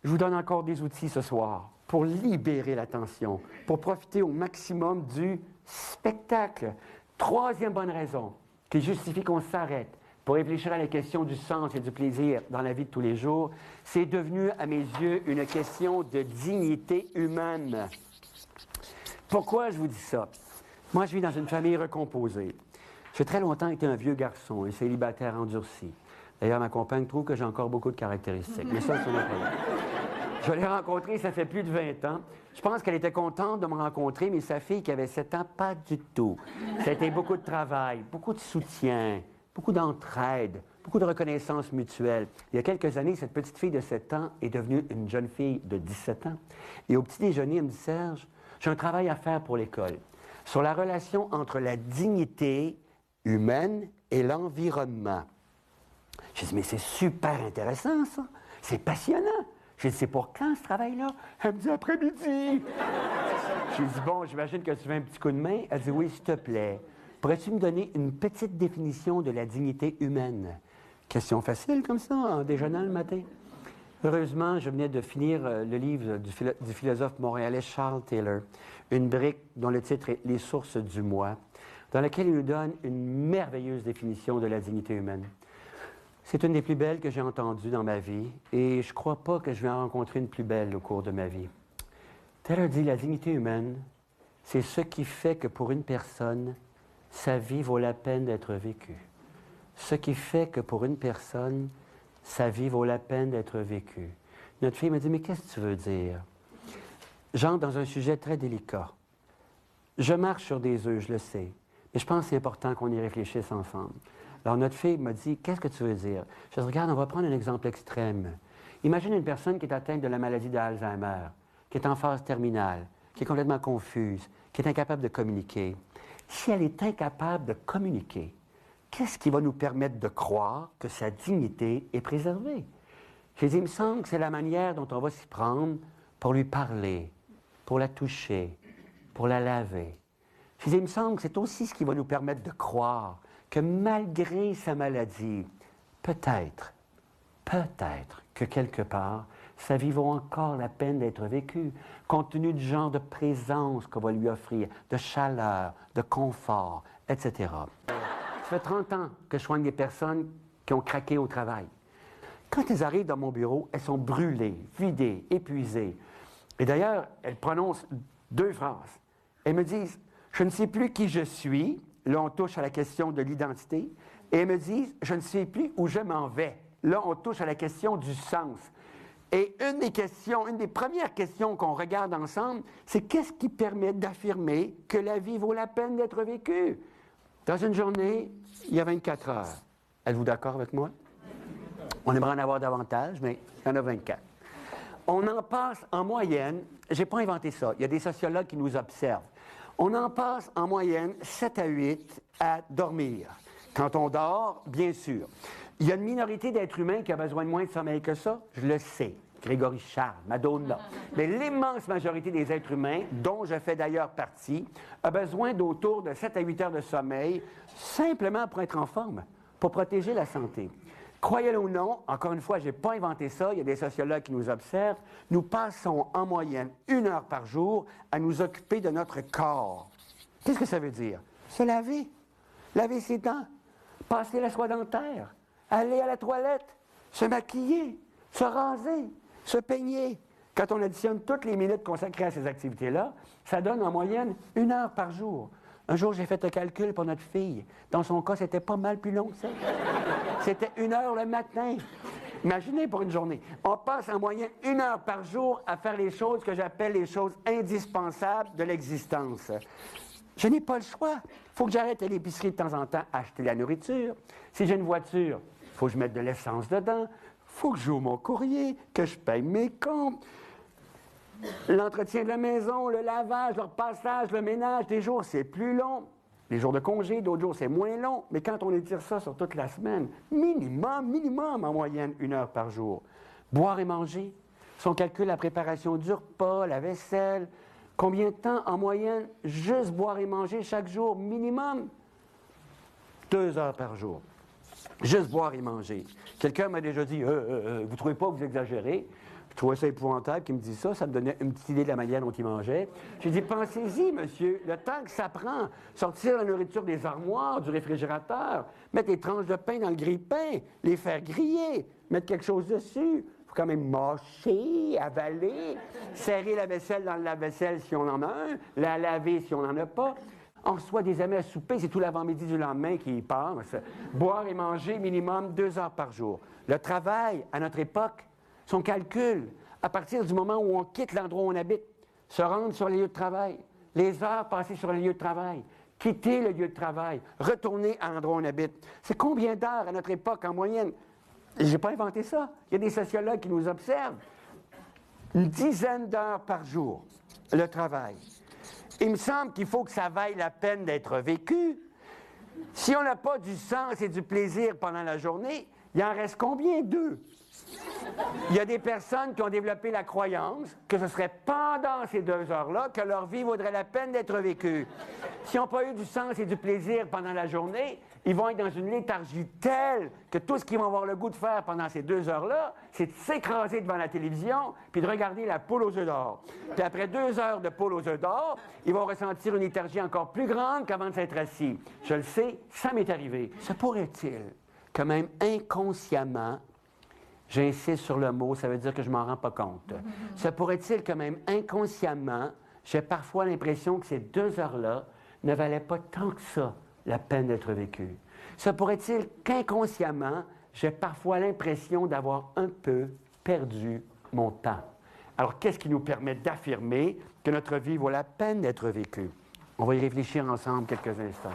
Je vous donne encore des outils ce soir pour libérer l'attention, pour profiter au maximum du spectacle. Troisième bonne raison qui justifie qu'on s'arrête pour réfléchir à la question du sens et du plaisir dans la vie de tous les jours, c'est devenu, à mes yeux, une question de dignité humaine. Pourquoi je vous dis ça? Moi, je vis dans une famille recomposée. J'ai très longtemps été un vieux garçon, un célibataire endurci. D'ailleurs, ma compagne trouve que j'ai encore beaucoup de caractéristiques, mais ça, c'est un autre problème. Je l'ai rencontrée, ça fait plus de 20 ans. Je pense qu'elle était contente de me rencontrer, mais sa fille qui avait 7 ans, pas du tout. Ça a été beaucoup de travail, beaucoup de soutien, beaucoup d'entraide, beaucoup de reconnaissance mutuelle. Il y a quelques années, cette petite fille de 7 ans est devenue une jeune fille de 17 ans. Et au petit déjeuner, elle me dit, Serge, j'ai un travail à faire pour l'école sur la relation entre la dignité humaine et l'environnement. J'ai dit, mais c'est super intéressant, ça. C'est passionnant. J'ai dit, c'est pour quand ce travail-là? Elle me dit, après-midi. J'ai dit, bon, j'imagine que tu veux un petit coup de main. Elle dit, oui, s'il te plaît. Pourrais-tu me donner une petite définition de la dignité humaine? Question facile comme ça, en déjeunant le matin. Heureusement, je venais de finir le livre du philosophe montréalais Charles Taylor, une brique dont le titre est « Les sources du moi », dans laquelle il nous donne une merveilleuse définition de la dignité humaine. C'est une des plus belles que j'ai entendues dans ma vie, et je ne crois pas que je vais en rencontrer une plus belle au cours de ma vie. Taylor dit, la dignité humaine, c'est ce qui fait que pour une personne, sa vie vaut la peine d'être vécue. Ce qui fait que pour une personne, sa vie vaut la peine d'être vécue. Notre fille me dit, mais qu'est-ce que tu veux dire? J'entre dans un sujet très délicat. Je marche sur des œufs, je le sais, mais je pense que c'est important qu'on y réfléchisse ensemble. Alors, notre fille m'a dit, qu'est-ce que tu veux dire? Je dis, regarde, on va prendre un exemple extrême. Imagine une personne qui est atteinte de la maladie d'Alzheimer, qui est en phase terminale, qui est complètement confuse, qui est incapable de communiquer. Si elle est incapable de communiquer, qu'est-ce qui va nous permettre de croire que sa dignité est préservée? J'ai dit, il me semble que c'est la manière dont on va s'y prendre pour lui parler, pour la toucher, pour la laver. J'ai dit, il me semble que c'est aussi ce qui va nous permettre de croire que malgré sa maladie, peut-être que quelque part, sa vie vaut encore la peine d'être vécue, compte tenu du genre de présence qu'on va lui offrir, de chaleur, de confort, etc. Ça fait 30 ans que je soigne des personnes qui ont craqué au travail. Quand elles arrivent dans mon bureau, elles sont brûlées, vidées, épuisées. Et d'ailleurs, elles prononcent 2 phrases. Elles me disent, je ne sais plus qui je suis. Là, on touche à la question de l'identité. Et elles me disent, je ne sais plus où je m'en vais. Là, on touche à la question du sens. Et une des premières questions qu'on regarde ensemble, c'est qu'est-ce qui permet d'affirmer que la vie vaut la peine d'être vécue? Dans une journée, il y a 24 heures. Êtes-vous d'accord avec moi? On aimerait en avoir davantage, mais il y en a 24. On en passe en moyenne, je n'ai pas inventé ça, il y a des sociologues qui nous observent. On en passe en moyenne 7 à 8 à dormir. Quand on dort, bien sûr. Il y a une minorité d'êtres humains qui a besoin de moins de sommeil que ça, je le sais. Grégory Charles, Madonna. Mais l'immense majorité des êtres humains, dont je fais d'ailleurs partie, a besoin d'autour de 7 à 8 heures de sommeil, simplement pour être en forme, pour protéger la santé. Croyez-le ou non, encore une fois, je n'ai pas inventé ça, il y a des sociologues qui nous observent, nous passons en moyenne 1 heure par jour à nous occuper de notre corps. Qu'est-ce que ça veut dire? Se laver, laver ses dents, passer la soie dentaire, aller à la toilette, se maquiller, se raser, se peigner. Quand on additionne toutes les minutes consacrées à ces activités-là, ça donne en moyenne 1 heure par jour. Un jour, j'ai fait un calcul pour notre fille. Dans son cas, c'était pas mal plus long que ça. C'était 1 heure le matin. Imaginez pour une journée. On passe en moyenne 1 heure par jour à faire les choses que j'appelle les choses indispensables de l'existence. Je n'ai pas le choix. Il faut que j'arrête à l'épicerie de temps en temps à acheter la nourriture. Si j'ai une voiture, il faut que je mette de l'essence dedans. Il faut que j'ouvre mon courrier, que je paye mes comptes. L'entretien de la maison, le lavage, le repassage, le ménage, des jours, c'est plus long. Les jours de congé, d'autres jours, c'est moins long. Mais quand on étire ça sur toute la semaine, minimum en moyenne 1 heure par jour. Boire et manger. Si on calcule la préparation du repas, la vaisselle, combien de temps en moyenne, juste boire et manger chaque jour, minimum? 2 heures par jour. Juste boire et manger. Quelqu'un m'a déjà dit, vous ne trouvez pas que vous exagérez? Je trouvais ça épouvantable qu'il me dise ça. Ça me donnait une petite idée de la manière dont il mangeait. J'ai dit, pensez-y, monsieur, le temps que ça prend, sortir la nourriture des armoires, du réfrigérateur, mettre les tranches de pain dans le grille-pain, les faire griller, mettre quelque chose dessus. Il faut quand même mâcher, avaler, serrer la vaisselle dans le lave-vaisselle si on en a un, la laver si on n'en a pas. On reçoit des amis à souper, c'est tout l'avant-midi du lendemain qui y passe. Boire et manger minimum 2 heures par jour. Le travail, à notre époque, son calcul, à partir du moment où on quitte l'endroit où on habite, se rendre sur les lieux de travail, les heures passées sur les lieux de travail, quitter le lieu de travail, retourner à l'endroit où on habite. C'est combien d'heures à notre époque en moyenne? Je n'ai pas inventé ça. Il y a des sociologues qui nous observent. Une dizaine d'heures par jour, le travail. Il me semble qu'il faut que ça vaille la peine d'être vécu. Si on n'a pas du sens et du plaisir pendant la journée, il en reste combien d'eux? Il y a des personnes qui ont développé la croyance que ce serait pendant ces 2 heures-là que leur vie vaudrait la peine d'être vécue. S'ils n'ont pas eu du sens et du plaisir pendant la journée, ils vont être dans une léthargie telle que tout ce qu'ils vont avoir le goût de faire pendant ces 2 heures-là, c'est de s'écraser devant la télévision puis de regarder la poule aux œufs d'or. Puis après 2 heures de poule aux œufs d'or, ils vont ressentir une léthargie encore plus grande qu'avant de s'être assis. Je le sais, ça m'est arrivé. Se pourrait-il que même inconsciemment, j'insiste sur le mot, ça veut dire que je ne m'en rends pas compte. Se pourrait-il que même inconsciemment, j'ai parfois l'impression que ces 2 heures-là ne valaient pas tant que ça la peine d'être vécues? Se pourrait-il qu'inconsciemment, j'ai parfois l'impression d'avoir un peu perdu mon temps? Alors, qu'est-ce qui nous permet d'affirmer que notre vie vaut la peine d'être vécue? On va y réfléchir ensemble quelques instants.